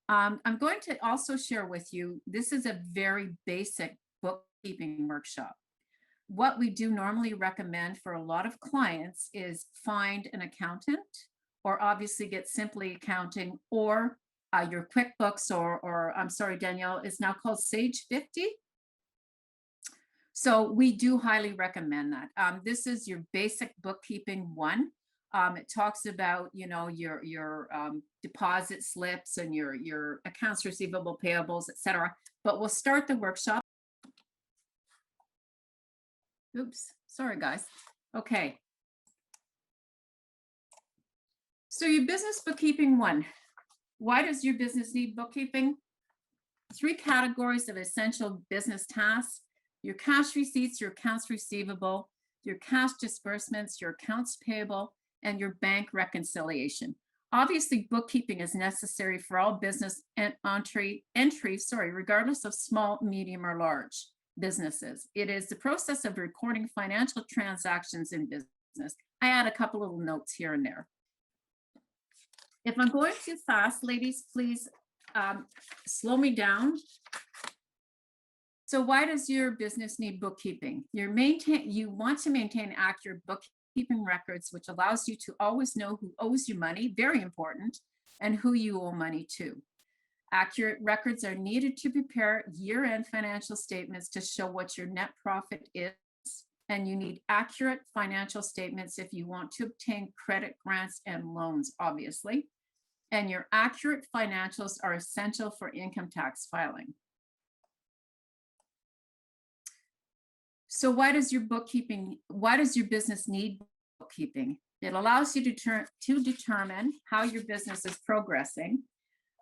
I'm going to also share with you, this is a very basic bookkeeping workshop. What we do normally recommend for a lot of clients is find an accountant, or obviously get Simply Accounting, or your QuickBooks, or I'm sorry, Danielle, is now called Sage 50. So we do highly recommend that. This is your basic bookkeeping one. It talks about, you know, your deposit slips and your accounts receivable, payables, etc. But we'll start the workshop. Oops, sorry guys. Okay. So your business bookkeeping one. Why does your business need bookkeeping? 3 categories of essential business tasks: your cash receipts, your accounts receivable, your cash disbursements, your accounts payable, and your bank reconciliation. Obviously, bookkeeping is necessary for all business entries, regardless of small, medium, or large businesses. It is the process of recording financial transactions in business. I add a couple little notes here and there. If I'm going too fast, ladies, please slow me down. So why does your business need bookkeeping? You want to maintain accurate bookkeeping records, which allows you to always know who owes you money, very important, and who you owe money to. Accurate records are needed to prepare year-end financial statements to show what your net profit is, and you need accurate financial statements if you want to obtain credit grants and loans, obviously. And your accurate financials are essential for income tax filing. So why does your business need bookkeeping? It allows you to determine how your business is progressing,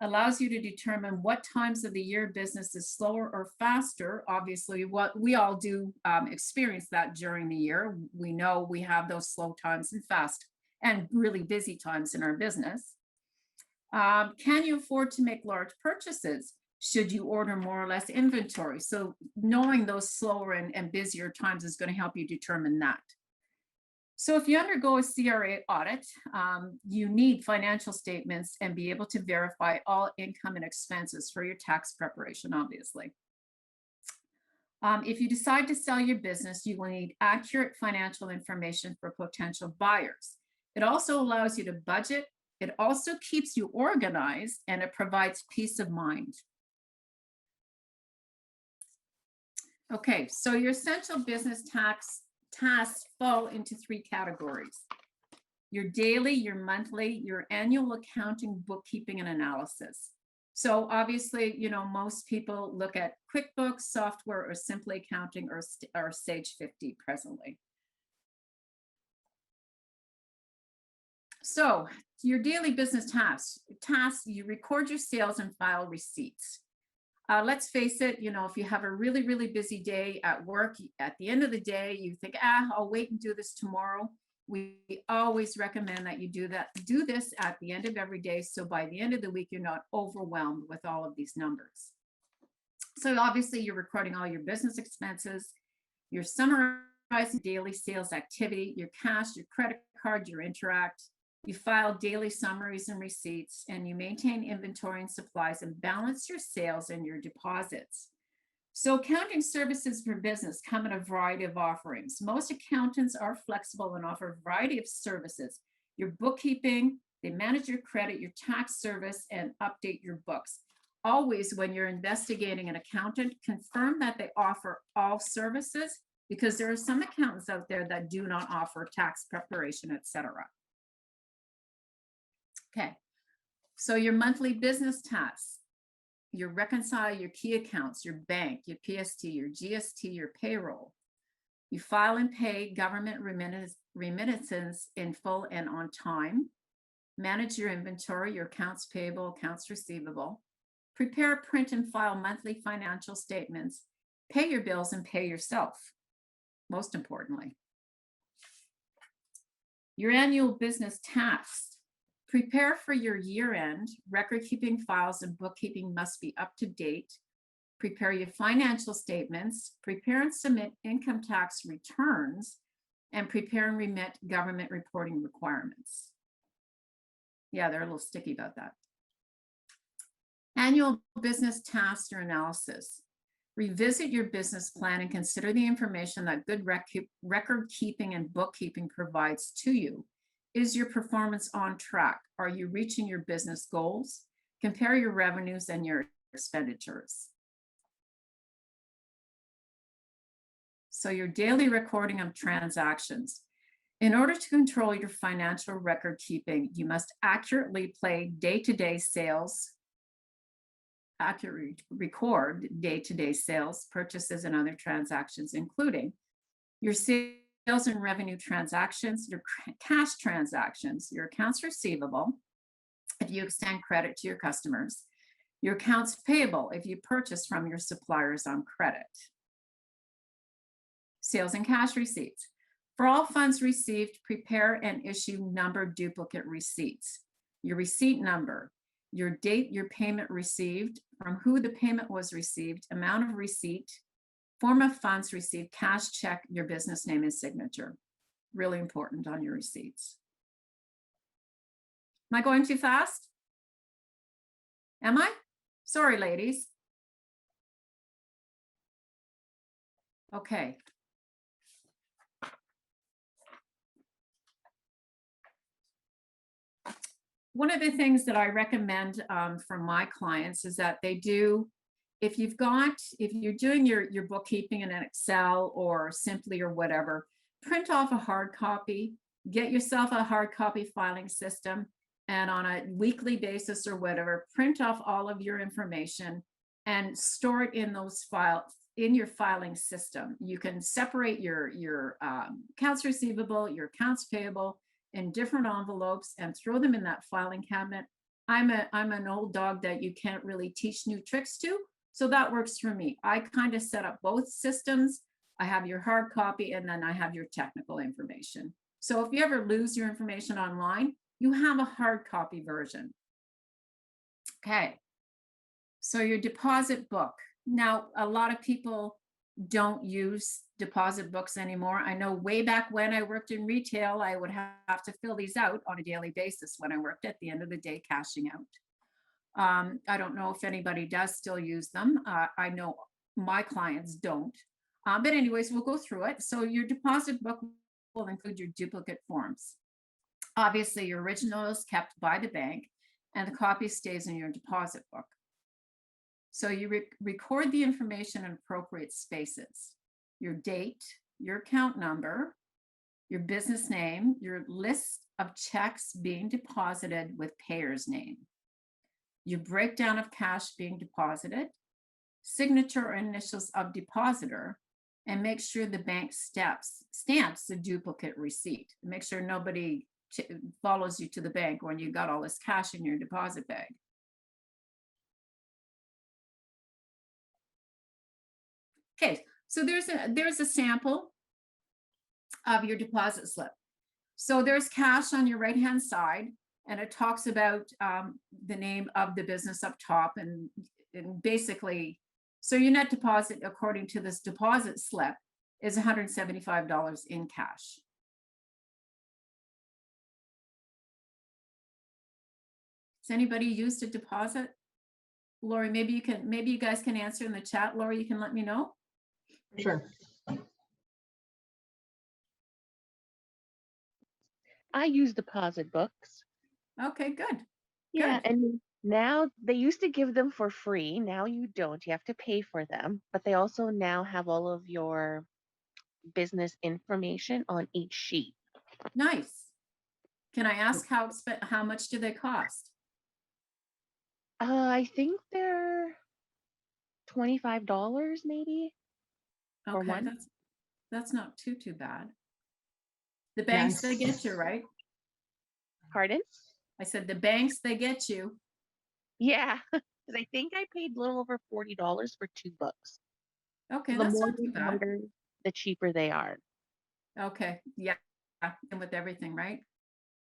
allows you to determine what times of the year business is slower or faster. Obviously, what we all do experience that during the year. We know we have those slow times and fast and really busy times in our business. Can you afford to make large purchases? Should you order more or less inventory? So knowing those slower and busier times is going to help you determine that. So if you undergo a CRA audit, you need financial statements and be able to verify all income and expenses for your tax preparation, obviously. If you decide to sell your business, you will need accurate financial information for potential buyers. It also allows you to budget. It also keeps you organized, and it provides peace of mind. Okay, so your essential business tasks fall into 3 categories: your daily, your monthly, your annual accounting, bookkeeping, and analysis. So obviously, you know, most people look at QuickBooks software or Simply Accounting or Sage 50 presently. So your daily business tasks, you record your sales and file receipts. Let's face it, you know, if you have a really, really busy day at work, at the end of the day, you think, I'll wait and do this tomorrow. We always recommend that you do this at the end of every day. So by the end of the week, you're not overwhelmed with all of these numbers. So obviously you're recording all your business expenses, you're summarizing daily sales activity, your cash, your credit card, your interact. You file daily summaries and receipts, and you maintain inventory and supplies and balance your sales and your deposits. So accounting services for business come in a variety of offerings. Most accountants are flexible and offer a variety of services. Your bookkeeping, they manage your credit, your tax service, and update your books. Always, when you're investigating an accountant, confirm that they offer all services, because there are some accountants out there that do not offer tax preparation, etc. Okay, so your monthly business tasks: you reconcile your key accounts, your bank, your PST, your GST, your payroll. You file and pay government remittances in full and on time. Manage your inventory, your accounts payable, accounts receivable. Prepare, print, and file monthly financial statements. Pay your bills and pay yourself, most importantly. Your annual business tasks: prepare for your year-end. Record-keeping files and bookkeeping must be up to date. Prepare your financial statements. Prepare and submit income tax returns. And prepare and remit government reporting requirements. Yeah, they're a little sticky about that. Annual business tasks or analysis. Revisit your business plan and consider the information that good record keeping and bookkeeping provides to you. Is your performance on track? Are you reaching your business goals? Compare your revenues and your expenditures. So your daily recording of transactions. In order to control your financial record keeping, you must accurately play day-to-day sales, accurately record day-to-day sales, purchases, and other transactions, including your sales and revenue transactions, your cash transactions, your accounts receivable, if you extend credit to your customers, your accounts payable, if you purchase from your suppliers on credit. Sales and cash receipts. For all funds received, prepare and issue numbered duplicate receipts. Your receipt number, your date your payment received, from who the payment was received, amount of receipt, form of funds received, cash check, your business name and signature. Really important on your receipts. Am I going too fast? Am I? Sorry, ladies. Okay. One of the things that I recommend for my clients is that they do, if you're doing your bookkeeping in an Excel or Simply or whatever, print off a hard copy, get yourself a hard copy filing system, and on a weekly basis or whatever, print off all of your information and store it in those files in your filing system. You can separate your accounts receivable, your accounts payable in different envelopes and throw them in that filing cabinet. I'm an old dog that you can't really teach new tricks to, so that works for me. I kind of set up both systems. I have your hard copy and then I have your technical information. So if you ever lose your information online, you have a hard copy version. Okay, so your deposit book. Now, a lot of people don't use deposit books anymore. I know way back when I worked in retail, I would have to fill these out on a daily basis when I worked at the end of the day cashing out. I don't know if anybody does still use them. I know my clients don't. But anyways, we'll go through it. So your deposit book will include your duplicate forms. Obviously, your original is kept by the bank and the copy stays in your deposit book. So you record the information in appropriate spaces, your date, your account number, your business name, your list of checks being deposited with payer's name, your breakdown of cash being deposited, signature or initials of depositor, and make sure the bank stamps the duplicate receipt. Make sure nobody follows you to the bank when you got all this cash in your deposit bag. Okay, so there's a sample of your deposit slip. So there's cash on your right-hand side, and it talks about the name of the business up top, and basically, so your net deposit, according to this deposit slip, is $175 in cash. Has anybody used a deposit? Lori, maybe you guys can answer in the chat. Lori, you can let me know. Sure. I use deposit books. Okay, good. Yeah, Good. and now they used to give them for free. Now you don't. You have to pay for them. But they also now have all of your business information on each sheet. Nice. Can I ask how much do they cost? I think they're $25 maybe. For Okay, one. that's not too bad. The banks, they get you, right? Pardon? I said the banks, they get you. Yeah, because I think I paid a little over $40 for 2 books. Okay, The that's more not too you bad. order, the cheaper they are. Okay, yeah, and with everything, right?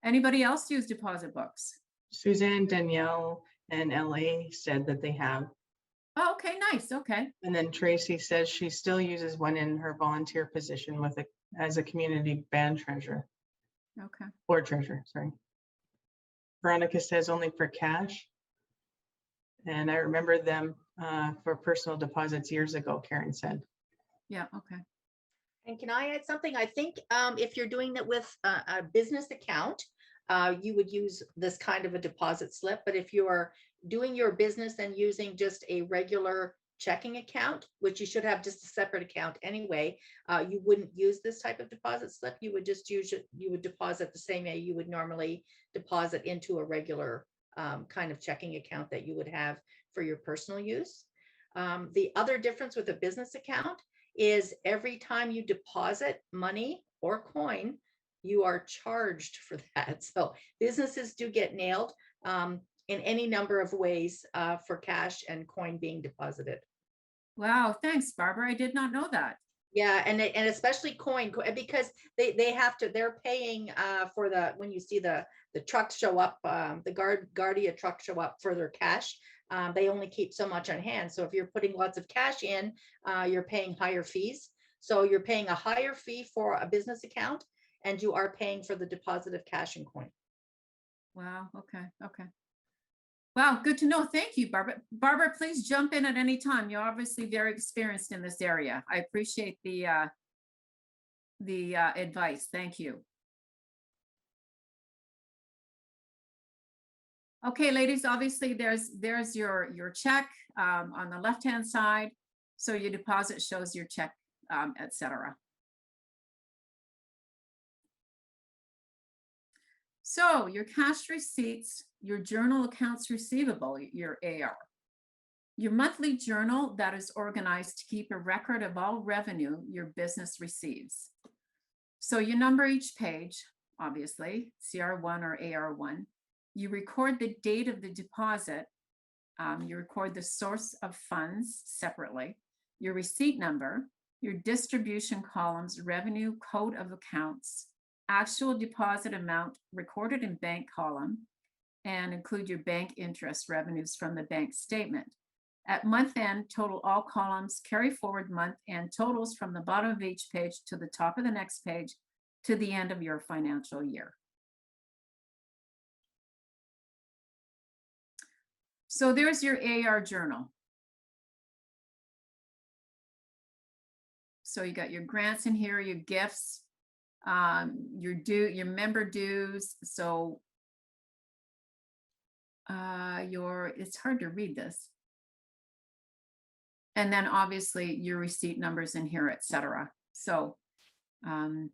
Anybody else use deposit books? Suzanne, Danielle, and LA said that they have. Oh, okay, nice. Okay. And then Tracy says she still uses one in her volunteer position as a community band treasurer. Okay. Board treasurer, sorry. Veronica says only for cash. And I remember them for personal deposits years ago, Karen said. Yeah, okay. And can I add something? I think if you're doing it with a business account, you would use this kind of a deposit slip. But if you are doing your business and using just a regular checking account, which you should have just a separate account anyway, you wouldn't use this type of deposit slip. You would just use it, you would deposit the same way you would normally deposit into a regular kind of checking account that you would have for your personal use. The other difference with a business account is every time you deposit money or coin, you are charged for that. So businesses do get nailed in any number of ways for cash and coin being deposited. Wow, thanks, Barbara. I did not know that. Yeah, and especially coin, because they have to, they're paying for the, when you see the trucks show up, the Guardia truck show up for their cash, they only keep so much on hand. So if you're putting lots of cash in, you're paying higher fees. So you're paying a higher fee for a business account, and you are paying for the deposit of cash and coin. Wow, okay, okay. Wow, good to know. Thank you, Barbara. Barbara, please jump in at any time. You're obviously very experienced in this area. I appreciate the advice. Thank you. Okay, ladies, obviously there's your check on the left-hand side. So your deposit shows your check, etc. So your cash receipts, your journal accounts receivable, your AR. Your monthly journal that is organized to keep a record of all revenue your business receives. So you number each page, obviously, CR1 or AR1. You record the date of the deposit. You record the source of funds separately, your receipt number, your distribution columns, revenue, code of accounts, actual deposit amount recorded in bank column, and include your bank interest revenues from the bank statement. At month end, total all columns, carry forward month end totals from the bottom of each page to the top of the next page to the end of your financial year. So there's your AR journal. So you got your grants in here, your gifts, your member dues. So it's hard to read this. And then obviously your receipt numbers in here, etc. So cash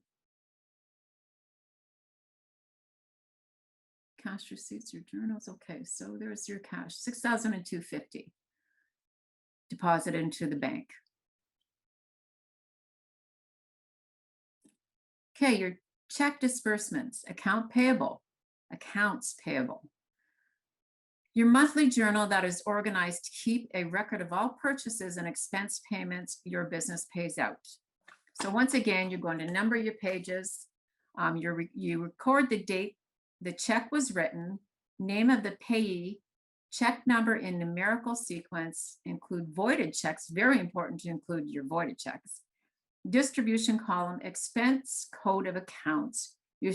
receipts, your journals. Okay, so there's your cash, $6,250 deposited into the bank. Okay, your check disbursements, account payable, accounts payable. Your monthly journal that is organized to keep a record of all purchases and expense payments your business pays out. So once again, you're going to number your pages. You record the date the check was written, name of the payee, check number in numerical sequence, include voided checks, very important to include your voided checks, distribution column, expense code of accounts, your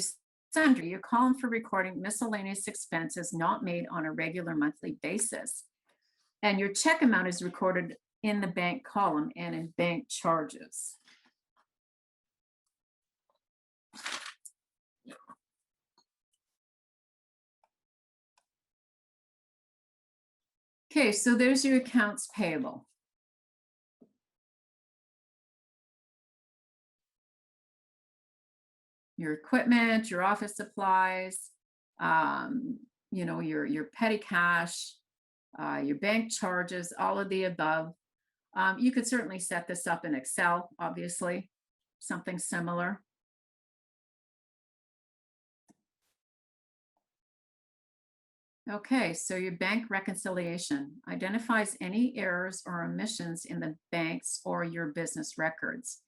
sundry, your column for recording miscellaneous expenses not made on a regular monthly basis. And your check amount is recorded in the bank column and in bank charges. Okay, so there's your accounts payable. Your equipment, your office supplies, your petty cash, your bank charges, all of the above. You could certainly set this up in Excel, obviously, something similar. Okay, so your bank reconciliation identifies any errors or omissions in the bank's or your business records.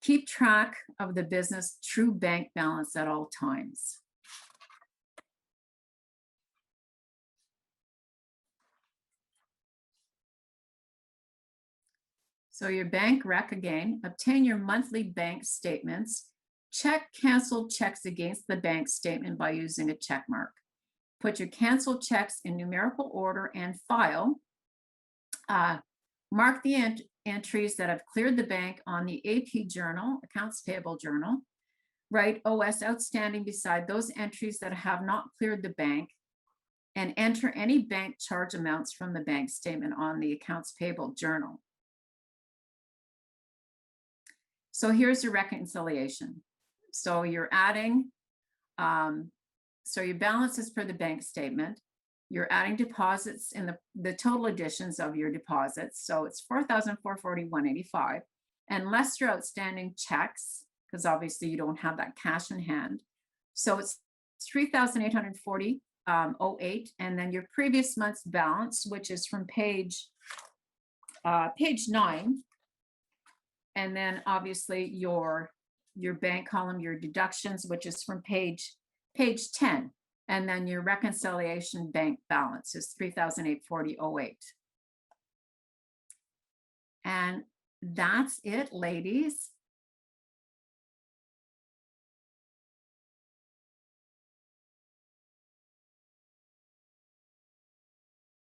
Keep track of the business true bank balance at all times. So your bank rec again, obtain your monthly bank statements, check canceled checks against the bank statement by using a check mark. Put your canceled checks in numerical order and file. Mark the entries that have cleared the bank on the AP journal, accounts payable journal. Write OS outstanding beside those entries that have not cleared the bank, and enter any bank charge amounts from the bank statement on the accounts payable journal. So here's your reconciliation. So you're adding, so your balance is per the bank statement. You're adding deposits in the total additions of your deposits. So it's $4,441.85, and less your outstanding checks, because obviously you don't have that cash in hand. So it's $3,840.08, and then your previous month's balance, which is from page 9. And then obviously your bank column, your deductions, which is from page 10. And then your reconciliation bank balance is $3,840.08. And that's it, ladies.